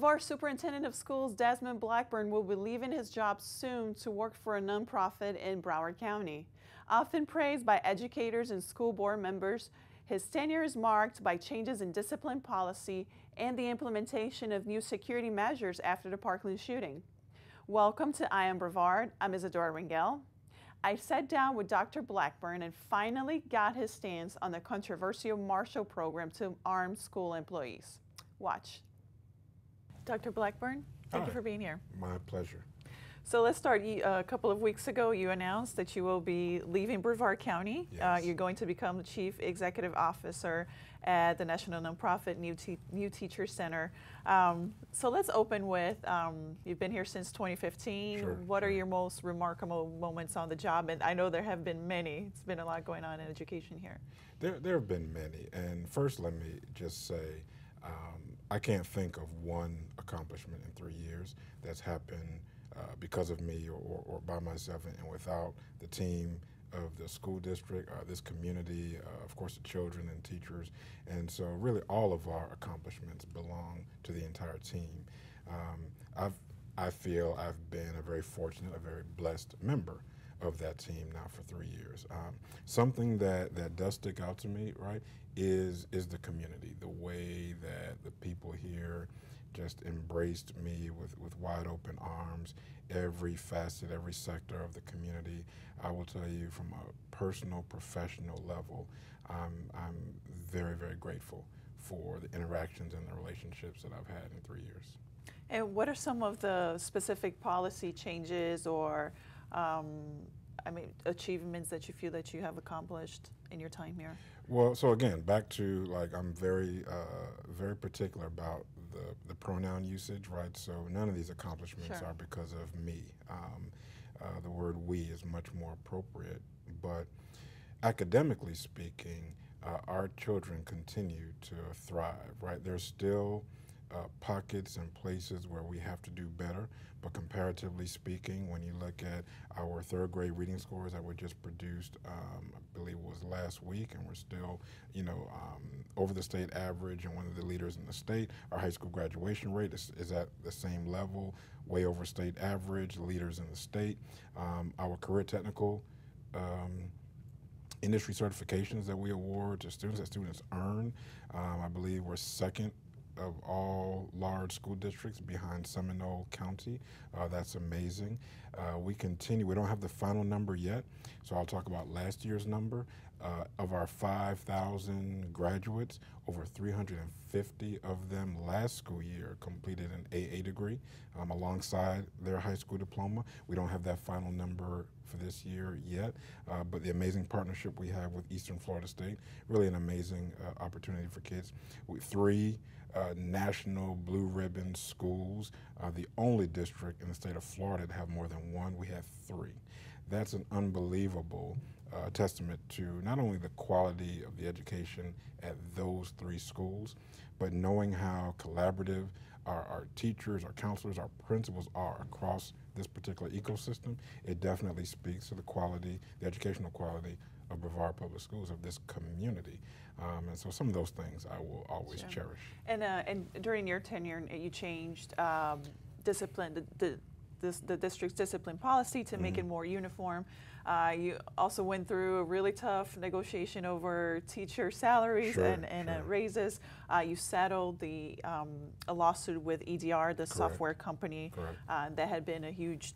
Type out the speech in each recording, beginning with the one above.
Brevard Superintendent of Schools Desmond Blackburn will be leaving his job soon to work for a nonprofit in Brevard County. Often praised by educators and school board members, his tenure is marked by changes in discipline policy and the implementation of new security measures after the Parkland shooting. Welcome to I Am Brevard. I'm Isadora Rangel. I sat down with Dr. Blackburn and finally got his stance on the controversial Marshall program to arm school employees. Watch. Dr. Blackburn, thank you for being here. My pleasure. So let's start. A couple of weeks ago, you announced that you will be leaving Brevard County. Yes. You're going to become the Chief Executive Officer at the National Nonprofit New Teacher Center. So let's open with, you've been here since 2015. Sure. What are your most remarkable moments on the job? And I know there have been many. It's been a lot going on in education here. There have been many. And first, let me just say, I can't think of one accomplishment in 3 years that's happened because of me or by myself and without the team of the school district, this community, of course the children and teachers. And so really all of our accomplishments belong to the entire team. I feel I've been a very fortunate, a very blessed member of that team now for 3 years. Something that does stick out to me, right, is the community, the way that the people here just embraced me with wide open arms, every facet, every sector of the community. I will tell you from a personal, professional level, I'm very, very grateful for the interactions and the relationships that I've had in 3 years. And what are some of the specific policy changes or achievements that you feel that you have accomplished in your time here? Well, so again, back to like I'm very, very particular about the pronoun usage, right? So none of these accomplishments Sure. are because of me. The word "we" is much more appropriate, but academically speaking, our children continue to thrive, right? There's still pockets and places where we have to do better, but comparatively speaking, when you look at our third grade reading scores that were just produced, I believe it was last week, and we're still, over the state average and one of the leaders in the state. Our high school graduation rate is at the same level, way over state average, leaders in the state. Our career technical industry certifications that we award to students that students earn, I believe we're second of all large school districts behind Seminole County. That's amazing. We continue, we don't have the final number yet, so I'll talk about last year's number. Of our 5,000 graduates, over 350 of them last school year completed an AA degree alongside their high school diploma. We don't have that final number for this year yet, but the amazing partnership we have with Eastern Florida State, really an amazing opportunity for kids. With 3 national blue ribbon schools, the only district in the state of Florida to have more than one. We have 3. That's an unbelievable testament to not only the quality of the education at those 3 schools, but knowing how collaborative our teachers, our counselors, our principals are across this particular ecosystem. It definitely speaks to the quality, the educational quality of Brevard Public Schools, of this community. And so some of those things I will always Sure. cherish. And during your tenure, you changed discipline, the district's discipline policy to make it more uniform. You also went through a really tough negotiation over teacher salaries Sure, and sure. raises. You settled a lawsuit with EDR, the software company, that had been a huge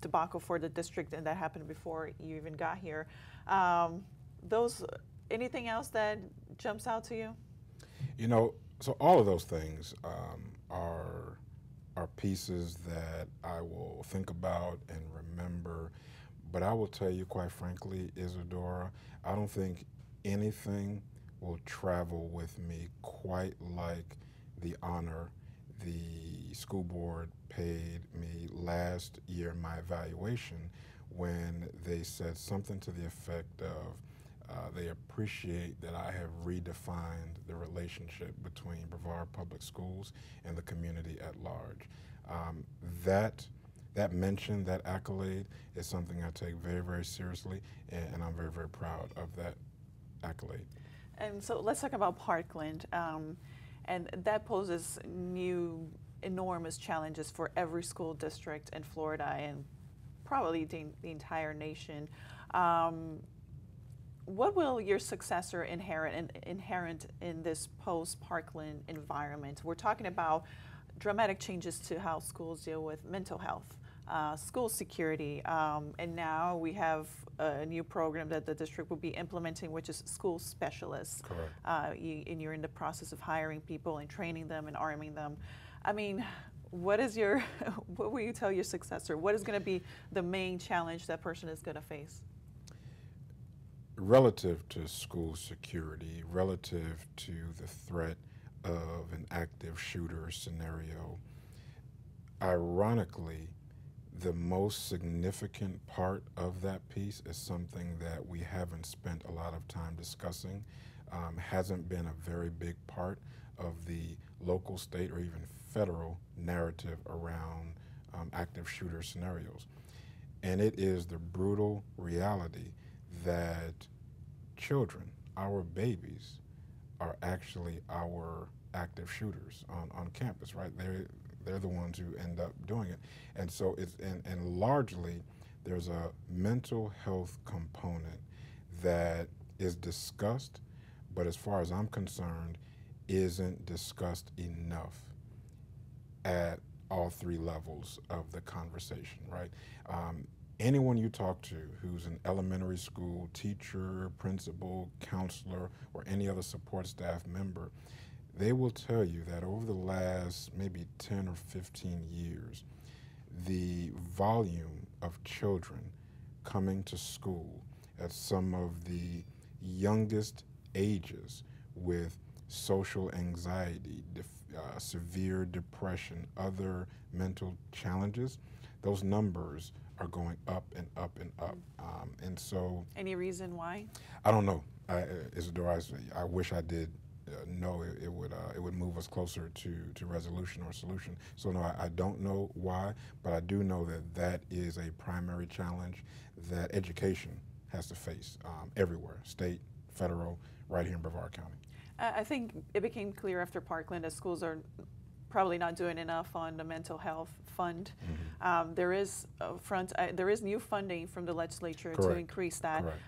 debacle for the district, and that happened before you even got here. Anything else that jumps out to you? So all of those things are pieces that I will think about and remember. But I will tell you, quite frankly, Isadora, I don't think anything will travel with me quite like the honor the school board paid me last year in my evaluation, when they said something to the effect of they appreciate that I have redefined the relationship between Brevard Public Schools and the community at large. That mention, that accolade, is something I take very, very seriously, and I'm very, very proud of that accolade. And so let's talk about Parkland. And that poses new enormous challenges for every school district in Florida and probably the entire nation. What will your successor inherent in this post-Parkland environment? We're talking about dramatic changes to how schools deal with mental health, school security, and now we have a new program that the district will be implementing, which is school specialists. Correct. And you're in the process of hiring people and training them and arming them. I mean, what will you tell your successor? What is going to be the main challenge that person is going to face? Relative to school security, relative to the threat of an active shooter scenario, ironically, the most significant part of that piece is something that we haven't spent a lot of time discussing, hasn't been a very big part of the local, state, or even federal narrative around active shooter scenarios. And it is the brutal reality that children, our babies, are actually our active shooters on campus, right? They're the ones who end up doing it. And so and largely there's a mental health component that is discussed, but as far as I'm concerned, isn't discussed enough at all three levels of the conversation, right? Anyone you talk to who's an elementary school teacher, principal, counselor, or any other support staff member, they will tell you that over the last maybe 10 or 15 years, the volume of children coming to school at some of the youngest ages with social anxiety, severe depression, other mental challenges, those numbers are going up and up and up. And so... Any reason why? I don't know. Isadora, I wish I did know. It would move us closer to resolution or solution. So no, I don't know why, but I do know that that is a primary challenge that education has to face everywhere, state, federal, right here in Brevard County. I think it became clear after Parkland that schools are probably not doing enough on the mental health fund. Mm-hmm. There is new funding from the legislature Correct. to increase that. Correct.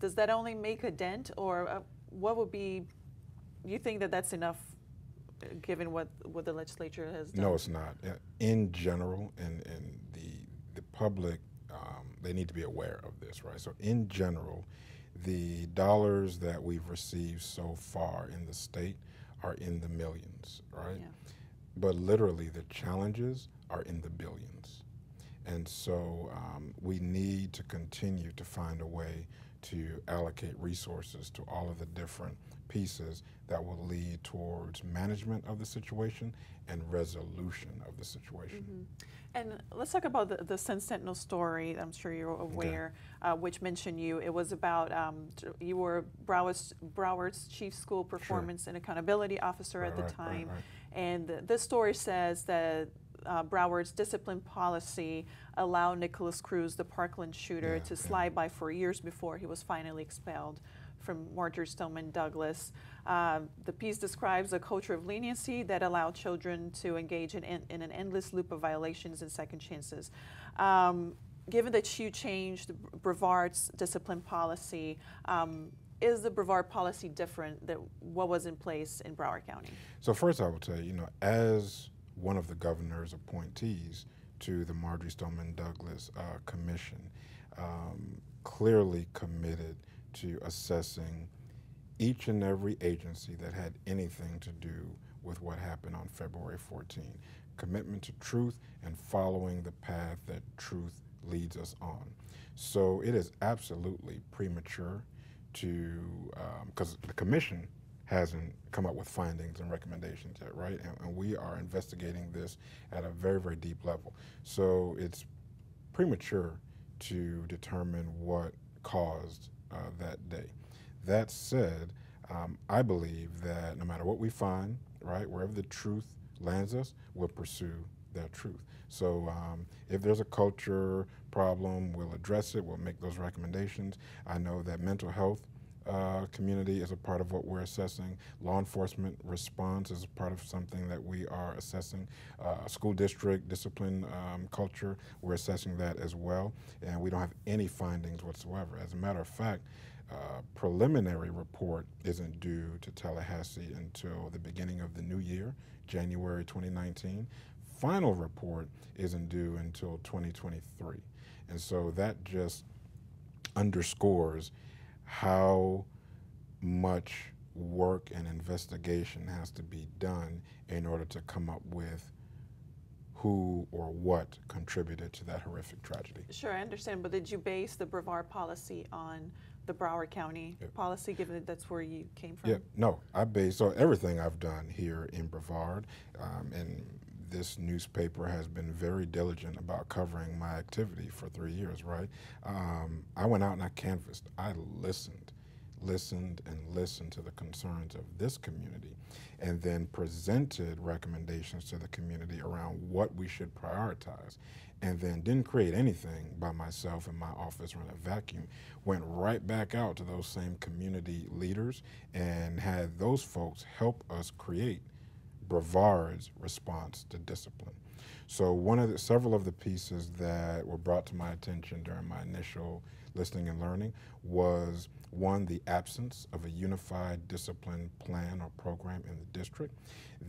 Does that only make a dent, or what would be? You think that that's enough, given what the legislature has done? No, it's not. In general, and the public, they need to be aware of this, right? So in general, the dollars that we've received so far in the state are in the millions, right? Yeah. But literally the challenges are in the billions. And so we need to continue to find a way to allocate resources to all of the different pieces that will lead towards management of the situation and resolution of the situation. Mm-hmm. And let's talk about the Sun Sentinel story. I'm sure you're aware, okay. Which mentioned you. It was about you were Broward's chief school performance Sure. and accountability officer right, at the right, time. Right. And this story says that Broward's discipline policy allowed Nicholas Cruz, the Parkland shooter, to slide by for years before he was finally expelled from Marjory Stoneman Douglas. The piece describes a culture of leniency that allowed children to engage in an endless loop of violations and second chances. Given that you changed Brevard's discipline policy, is the Brevard policy different than what was in place in Broward County? So first I will tell you, as one of the governor's appointees to the Marjory Stoneman Douglas Commission, clearly committed to assessing each and every agency that had anything to do with what happened on February 14. Commitment to truth and following the path that truth leads us on. So it is absolutely premature to, because the commission hasn't come up with findings and recommendations yet, right? And we are investigating this at a very, very deep level. So it's premature to determine what caused that day. That said, I believe that no matter what we find, right, wherever the truth lands us, we'll pursue that truth. So if there's a culture problem, we'll address it, we'll make those recommendations. I know that mental health community is a part of what we're assessing. Law enforcement response is a part of something that we are assessing. School district discipline culture, we're assessing that as well, and we don't have any findings whatsoever. As a matter of fact, preliminary report isn't due to Tallahassee until the beginning of the new year, January 2019. Final report isn't due until 2023. And so that just underscores how much work and investigation has to be done in order to come up with who or what contributed to that horrific tragedy. Sure, I understand, but did you base the Brevard policy on the Broward County policy, given that that's where you came from? Yeah, no, so everything I've done here in Brevard, and this newspaper has been very diligent about covering my activity for 3 years, right? I went out and I canvassed. I listened and listened to the concerns of this community, and then presented recommendations to the community around what we should prioritize, and then didn't create anything by myself in my office or in a vacuum. Went right back out to those same community leaders and had those folks help us create Brevard's response to discipline. So several of the pieces that were brought to my attention during my initial listening and learning was, one, the absence of a unified discipline plan or program in the district,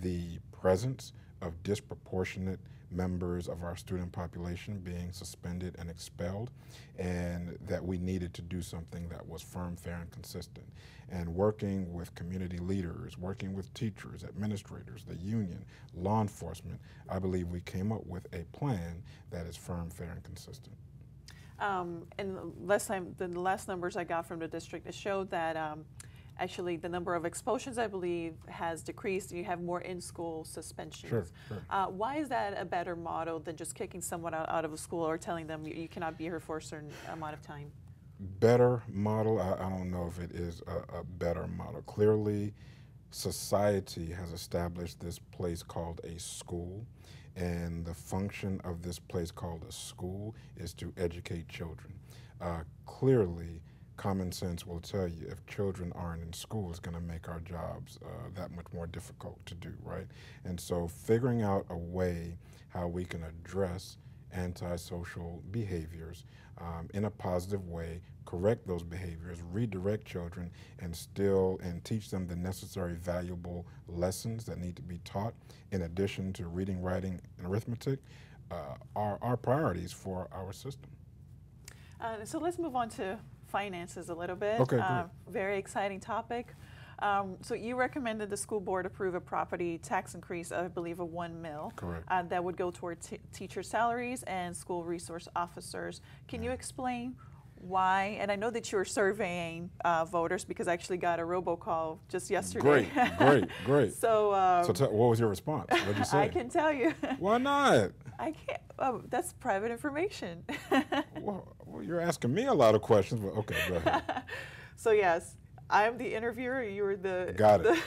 the presence of disproportionate members of our student population being suspended and expelled, and that we needed to do something that was firm, fair, and consistent. And working with community leaders, working with teachers, administrators, the union, law enforcement, I believe we came up with a plan that is firm, fair, and consistent. And the last numbers I got from the district, it showed that actually the number of expulsions, I believe, has decreased, and you have more in-school suspensions. Sure. Why is that a better model than just kicking someone out of a school or telling them you cannot be here for a certain amount of time? Better model, I don't know if it is a better model. Clearly, society has established this place called a school, and the function of this place called a school is to educate children. Clearly, common sense will tell you if children aren't in school, it's going to make our jobs that much more difficult to do, right? And so figuring out a way how we can address antisocial behaviors in a positive way, correct those behaviors, redirect children, and teach them the necessary valuable lessons that need to be taught, in addition to reading, writing, and arithmetic, are priorities for our system. So let's move on to finances a little bit. Okay, great. Very exciting topic. So you recommended the school board approve a property tax increase, I believe, of $1 million. Correct. That would go toward teacher salaries and school resource officers. Can you explain why? And I know that you're surveying voters, because I actually got a robocall just yesterday. Great. So what was your response? What did you say? I can tell you. Why not? I can't. That's private information. Well, you're asking me a lot of questions, but okay, go ahead. So yes, I'm the interviewer. You're the. Got it.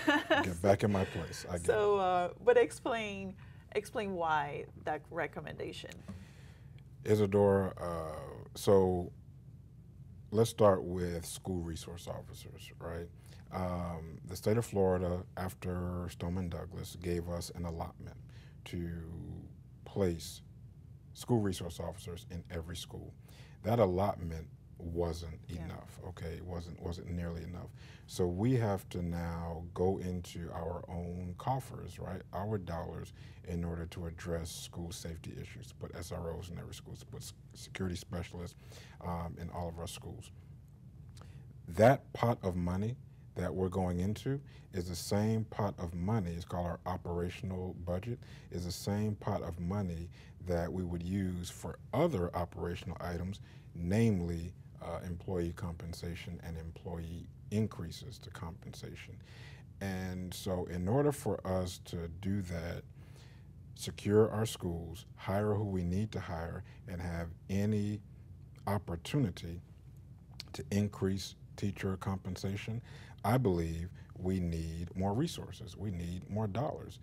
Get back in my place. I get it. But explain why that recommendation. Isadora, so let's start with school resource officers, right? The state of Florida, after STOMP and Douglas, gave us an allotment to place school resource officers in every school. That allotment wasn't enough, okay? It wasn't nearly enough. So we have to now go into our own coffers, right? Our dollars, in order to address school safety issues, to put SROs in every school, to put security specialists in all of our schools. That pot of money that we're going into is the same pot of money, it's called our operational budget, is the same pot of money that we would use for other operational items, namely employee compensation and employee increases to compensation. And so in order for us to do that, secure our schools, hire who we need to hire, and have any opportunity to increase teacher compensation, I believe we need more resources. We need more dollars.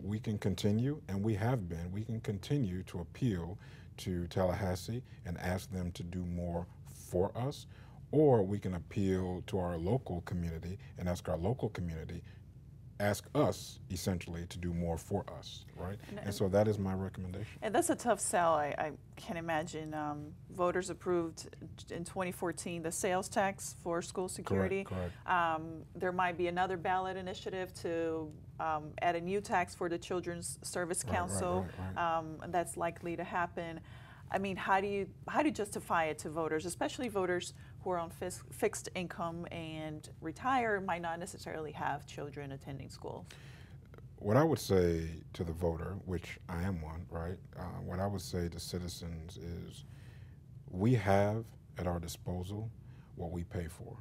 We can continue, and we have been, we can continue to appeal to Tallahassee and ask them to do more for us, or we can appeal to our local community and ask our local community, ask us essentially to do more for us, right? And so that is my recommendation. And that's a tough sell. I can imagine. Voters approved in 2014 the sales tax for school security. Correct. There might be another ballot initiative to add a new tax for the Children's Service Council. Right. That's likely to happen. I mean, how do you justify it to voters, especially voters who are on fixed income and retire, might not necessarily have children attending school? What I would say to the voter, which I am one, right? What I would say to citizens is we have at our disposal what we pay for.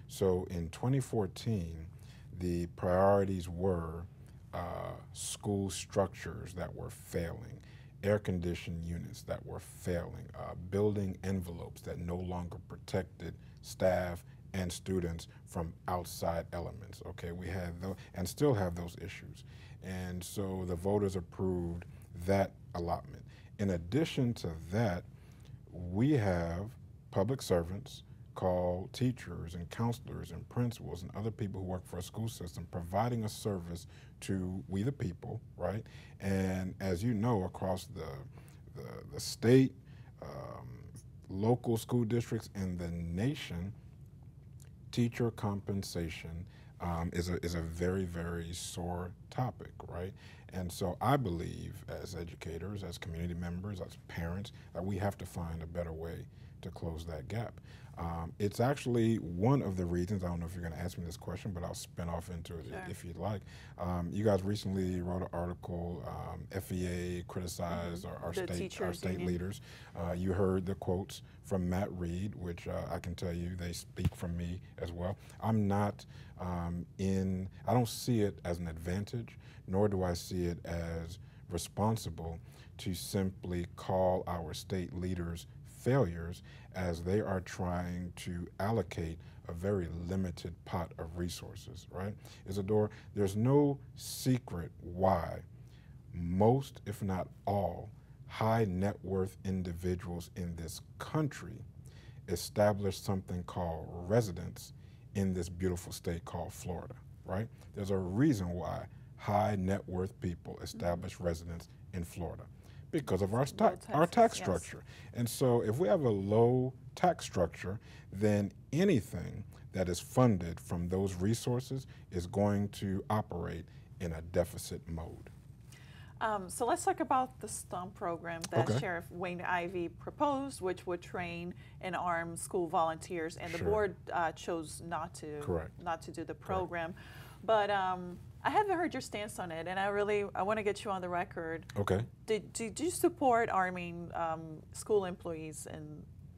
So in 2014, the priorities were school structures that were failing, air-conditioned units that were failing, building envelopes that no longer protected staff and students from outside elements. Okay, we had and still have those issues. And so the voters approved that allotment. In addition to that, we have public servants called teachers and counselors and principals and other people who work for a school system providing a service to we the people, right? And as you know, across the state, local school districts, and the nation, teacher compensation is a very, very sore topic, right? And so I believe as educators, as community members, as parents, that we have to find a better way to close that gap. It's actually one of the reasons, I don't know if you're going to ask me this question, but I'll spin off into it if you'd like. You guys recently wrote an article, FEA criticized our state leaders. You heard the quotes from Matt Reed, which I can tell you they speak from me as well. I'm not I don't see it as an advantage, nor do I see it as responsible to simply call our state leaders failures as they are trying to allocate a very limited pot of resources, right? Isadora, there's no secret why most, if not all, high net worth individuals in this country establish something called residence in this beautiful state called Florida, right? There's a reason why high net worth people establish residence in Florida, because of our tax structure. And so if we have a low tax structure, then anything that is funded from those resources is going to operate in a deficit mode. So let's talk about the STOMP program that Sheriff Wayne Ivey proposed, which would train and arm school volunteers, and the board chose not to do the program. But I haven't heard your stance on it, and I want to get you on the record. Okay. Did you support arming school employees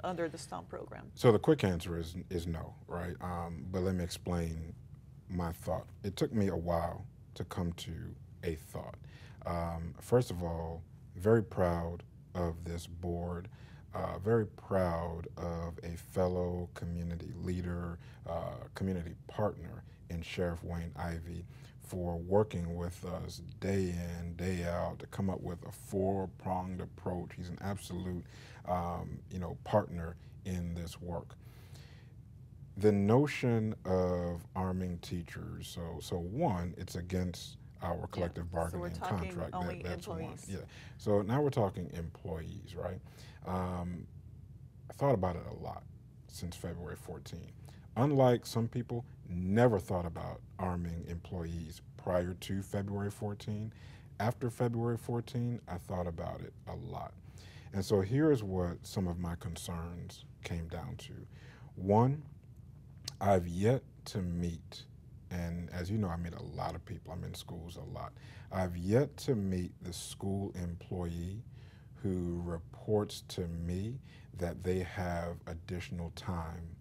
under the STOMP program? So the quick answer is no, right? But let me explain my thought. It took me a while to come to a thought. First of all, very proud of this board, very proud of a fellow community leader, community partner in Sheriff Wayne Ivey for working with us day in, day out to come up with a four-pronged approach. He's an absolute, partner in this work. The notion of arming teachers, so one, it's against our collective bargaining contract. Only that's employees. one. Yeah. So now we're talking employees, right? I thought about it a lot since February 14. Unlike some people, never thought about arming employees prior to February 14. After February 14, I thought about it a lot. And so here's what some of my concerns came down to. One, I've yet to meet, and as you know, I meet a lot of people. I'm in schools a lot. I've yet to meet the school employee who reports to me that they have additional time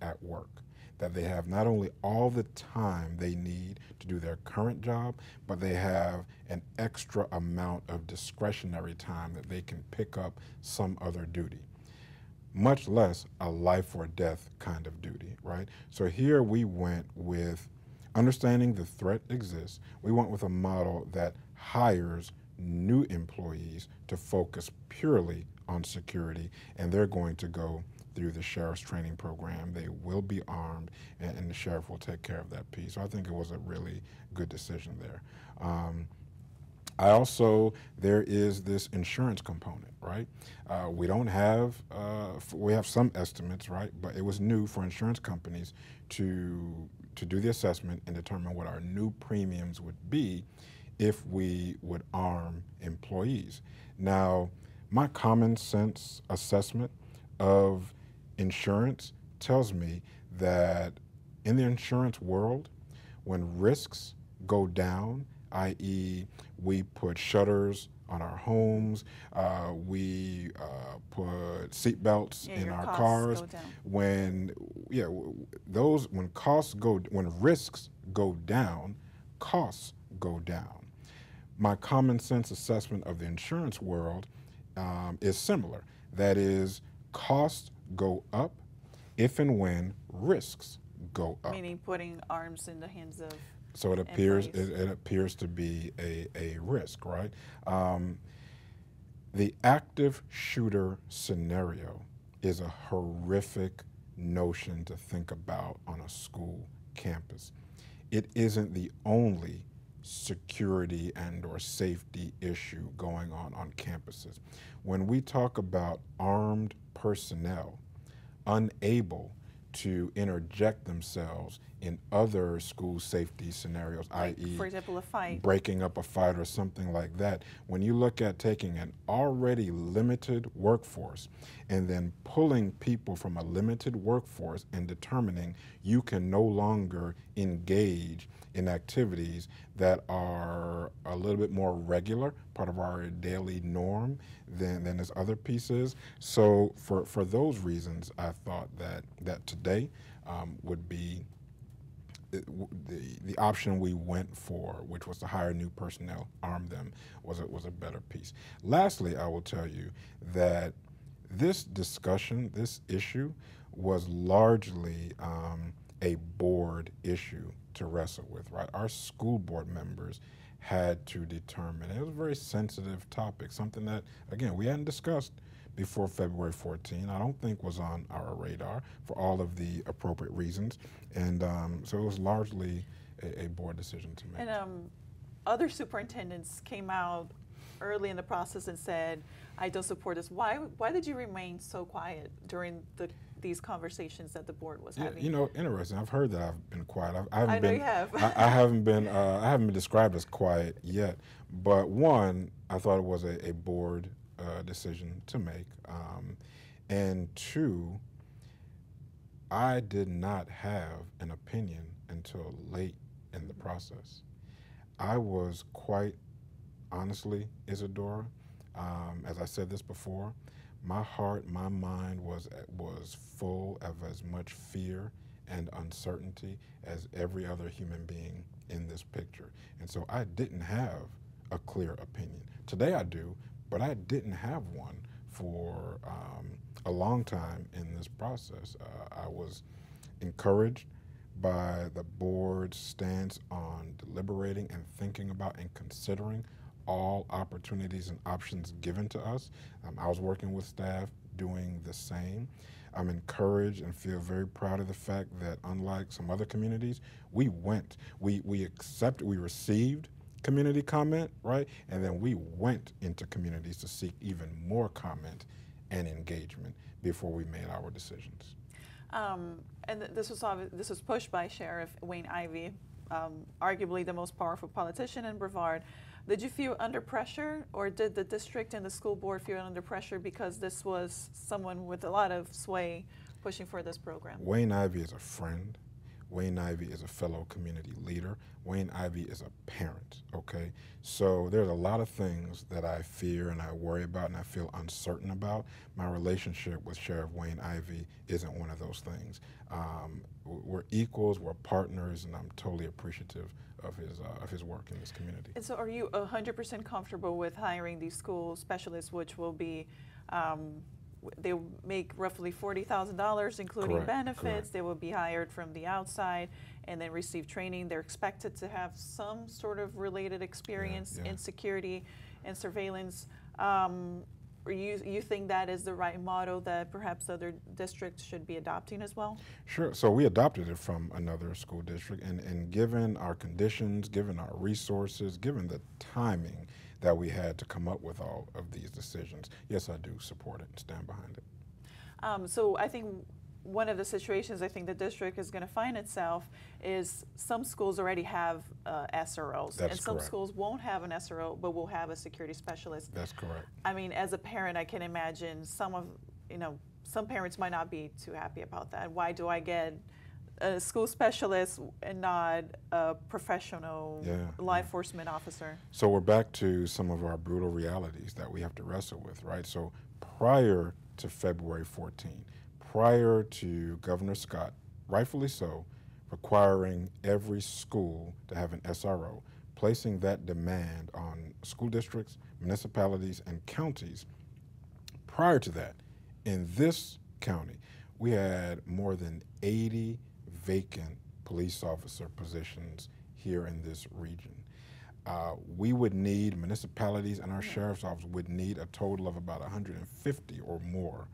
at work, that they have not only all the time they need to do their current job, but they have an extra amount of discretionary time that they can pick up some other duty, much less a life or death kind of duty, right? So here we went with understanding the threat exists. We went with a model that hires new employees to focus purely on security, and they're going to go through the sheriff's training program. They will be armed, and the sheriff will take care of that piece. So I think it was a really good decision there. I also, there is this insurance component, right? We don't have, we have some estimates, right? But it was new for insurance companies to do the assessment and determine what our new premiums would be if we would arm employees. Now, my common sense assessment of insurance tells me that in the insurance world, when risks go down, i.e. we put shutters on our homes, we put seat belts in our cars. When when risks go down, costs go down. My common sense assessment of the insurance world is similar. That is, costs go up if and when risks go up. Meaning putting arms in the hands of So it appears to be a risk, right? The active shooter scenario is a horrific notion to think about on a school campus. It isn't the only security and or safety issue going on campuses. When we talk about armed personnel unable to interject themselves in other school safety scenarios, like, i.e. for example, a fight, breaking up a fight or something like that, when you look at taking an already limited workforce and then pulling people from a limited workforce and determining you can no longer engage in activities that are a little bit more regular, part of our daily norm than this other piece is. So for those reasons, I thought that today would be the option we went for, which was to hire new personnel, arm them, was a better piece. Lastly, I will tell you that this discussion, this issue, was largely a board issue to wrestle with, right? Our school board members had to determine. It was a very sensitive topic, something that, again, we hadn't discussed before February 14. I don't think was on our radar for all of the appropriate reasons. And so it was largely a board decision to make. And other superintendents came out early in the process and said, I don't support this. Why did you remain so quiet during these conversations that the board was having? You know, interesting. I've heard that I've been quiet. I know you have. I haven't been described as quiet yet. But one, I thought it was a board decision to make. And two, I did not have an opinion until late in the process. I was quite honestly, Isadora, as I said this before, my heart, my mind was full of as much fear and uncertainty as every other human being in this picture. And so I didn't have a clear opinion. Today I do, but I didn't have one for a long time in this process. I was encouraged by the board's stance on deliberating and thinking about and considering all opportunities and options given to us. I was working with staff doing the same. I'm encouraged and feel very proud of the fact that unlike some other communities, we received community comment, right? And then we went into communities to seek even more comment and engagement before we made our decisions. And this was pushed by Sheriff Wayne Ivey, arguably the most powerful politician in Brevard. Did you feel under pressure, or did the district and the school board feel under pressure because this was someone with a lot of sway pushing for this program? Wayne Ivey is a friend. Wayne Ivey is a fellow community leader. Wayne Ivey is a parent, okay? So there's a lot of things that I fear and I worry about and I feel uncertain about. My relationship with Sheriff Wayne Ivey isn't one of those things. We're equals, we're partners, and I'm totally appreciative of his work in this community. And so are you 100% comfortable with hiring these school specialists, which will be, they make roughly $40,000, including Correct, benefits. correct. They will be hired from the outside and then receive training. They're expected to have some sort of related experience Yeah. in security and surveillance. Or you think that is the right model that perhaps other districts should be adopting as well? Sure. So we adopted it from another school district, and given our conditions, given our resources, given the timing that we had to come up with all of these decisions, yes, I do support it and stand behind it. So I think one of the situations I think the district is going to find itself is some schools already have SROs. That's and some correct. schools won't have an SRO, but will have a security specialist. That's correct. I mean, as a parent, I can imagine some parents might not be too happy about that. Why do I get a school specialist and not a professional law enforcement officer? So we're back to some of our brutal realities that we have to wrestle with, right? So prior to February 14, prior to Governor Scott, rightfully so, requiring every school to have an SRO, placing that demand on school districts, municipalities, and counties. Prior to that, in this county, we had more than 80 vacant police officer positions here in this region. We would need, municipalities and our sheriff's office would need a total of about 150 or more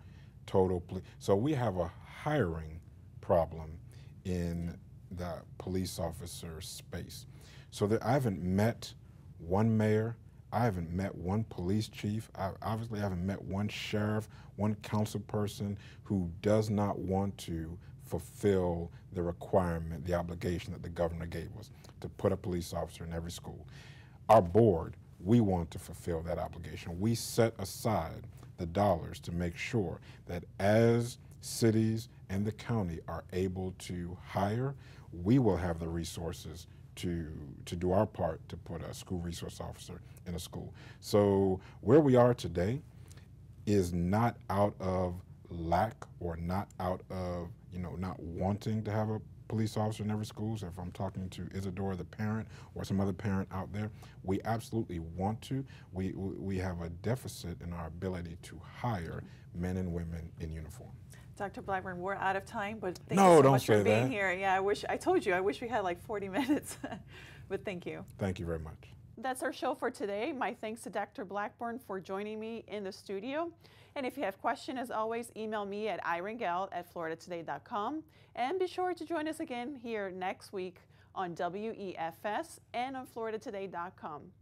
total police. So we have a hiring problem in the police officer space. So that I haven't met one mayor, I haven't met one police chief, I obviously haven't met one sheriff, one council person who does not want to fulfill the requirement, the obligation that the governor gave us to put a police officer in every school. Our board, we want to fulfill that obligation. We set aside the dollars to make sure that as cities and the county are able to hire, we will have the resources to do our part to put a school resource officer in a school. So where we are today is not out of lack or not out of, not wanting to have a police officer in every school. So if I'm talking to Isadora, the parent, or some other parent out there, we absolutely want to. We have a deficit in our ability to hire men and women in uniform. Dr. Blackburn, we're out of time, but thank you so much for being that. here. Yeah, I told you, I wish we had like 40 minutes, but thank you. Thank you very much. That's our show for today. My thanks to Dr. Blackburn for joining me in the studio. And if you have questions, as always, email me at irangel@floridatoday.com. And be sure to join us again here next week on WEFS and on floridatoday.com.